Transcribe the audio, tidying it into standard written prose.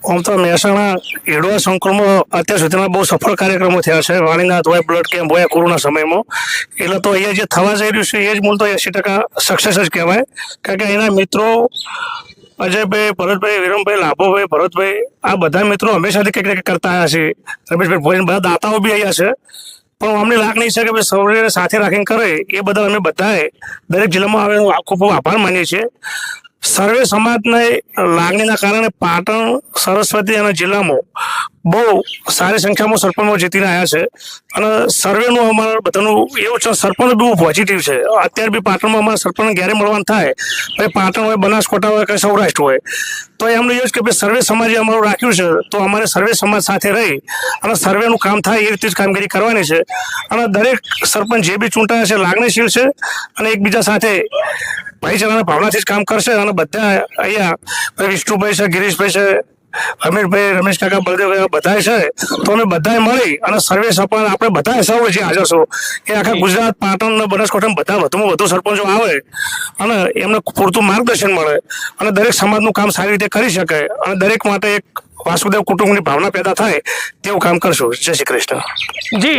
આમ તો મહેસાણા એડવા સંકુલમાં અત્યાર સુધીમાં બહુ સફળ કાર્યક્રમો થયા છે. વાણીનાથ હોય, બ્લડ કેમ્પ હોય કોરોના સમયમાં. એટલે તો અહીંયા જે થવા જઈ રહ્યું છે એ જ મૂળ તો 80% સક્સેસ જ કહેવાય. કારણ કે એના મિત્રો અજયભાઈ, ભરતભાઈ, વિરમભાઈ, લાભોભાઈ, ભરતભાઈ, આ બધા મિત્રો હંમેશાથી કંઈક ને કંઈક કરતા આવ્યા છે. રમેશભાઈ ભોજન, બધા દાતાઓ બી અહીંયા છે. પણ અમને લાગણી છે કે ભાઈ સૌને સાથે રાખીને કરે એ બદલ અમે બધાએ દરેક જિલ્લામાં આવે ખૂબ ખૂબ આભાર માનીએ છીએ. સર્વે સમાજને લાગણીના કારણે પાટણ, સરસ્વતી અને જિલ્લામાં બહુ સારી સંખ્યામાં સરપંચો જીતીને આવ્યા છે. અને સર્વેનું અમારા બધાનું એવું છે, સરપંચ બહુ પોઝિટિવ છે. અત્યારે બી પાટણમાં અમારા સરપંચને ઘેરે મળવાનું થાય, ભાઈ પાટણ હોય, બનાસકાંઠા હોય કે સૌરાષ્ટ્ર હોય, તો એમને એવું છે કે ભાઈ સર્વે સમાજે અમારું રાખ્યું છે તો અમારે સર્વે સમાજ સાથે રહી અને સર્વેનું કામ થાય એ રીતે જ કામગીરી કરવાની છે. અને દરેક સરપંચ જે બી ચૂંટાયા છે લાગણીશીલ છે અને એકબીજા સાથે ભાઈચારાના ભાવનાથી જ કામ કરશે. અને બધા અહીંયા વિષ્ણુભાઈ છે, ગિરીશભાઈ છે, અમીરભાઈ, રમેશ કાકા, બળદેવ બધા છે, તો અમે બધાએ મળી અને સર્વે સરપંચ આપણે બધા સૌ જે હાજર છો એ આખા ગુજરાત, પાટણ, બનાસકાંઠા બધા વધુમાં વધુ સરપંચો આવે અને એમને પૂરતું માર્ગદર્શન મળે અને દરેક સમાજનું કામ સારી રીતે કરી શકે અને દરેક માટે એક વાસુદેવ કુટુંબની ભાવના પેદા થાય તેવું કામ કરશું. જય શ્રી કૃષ્ણ. જી.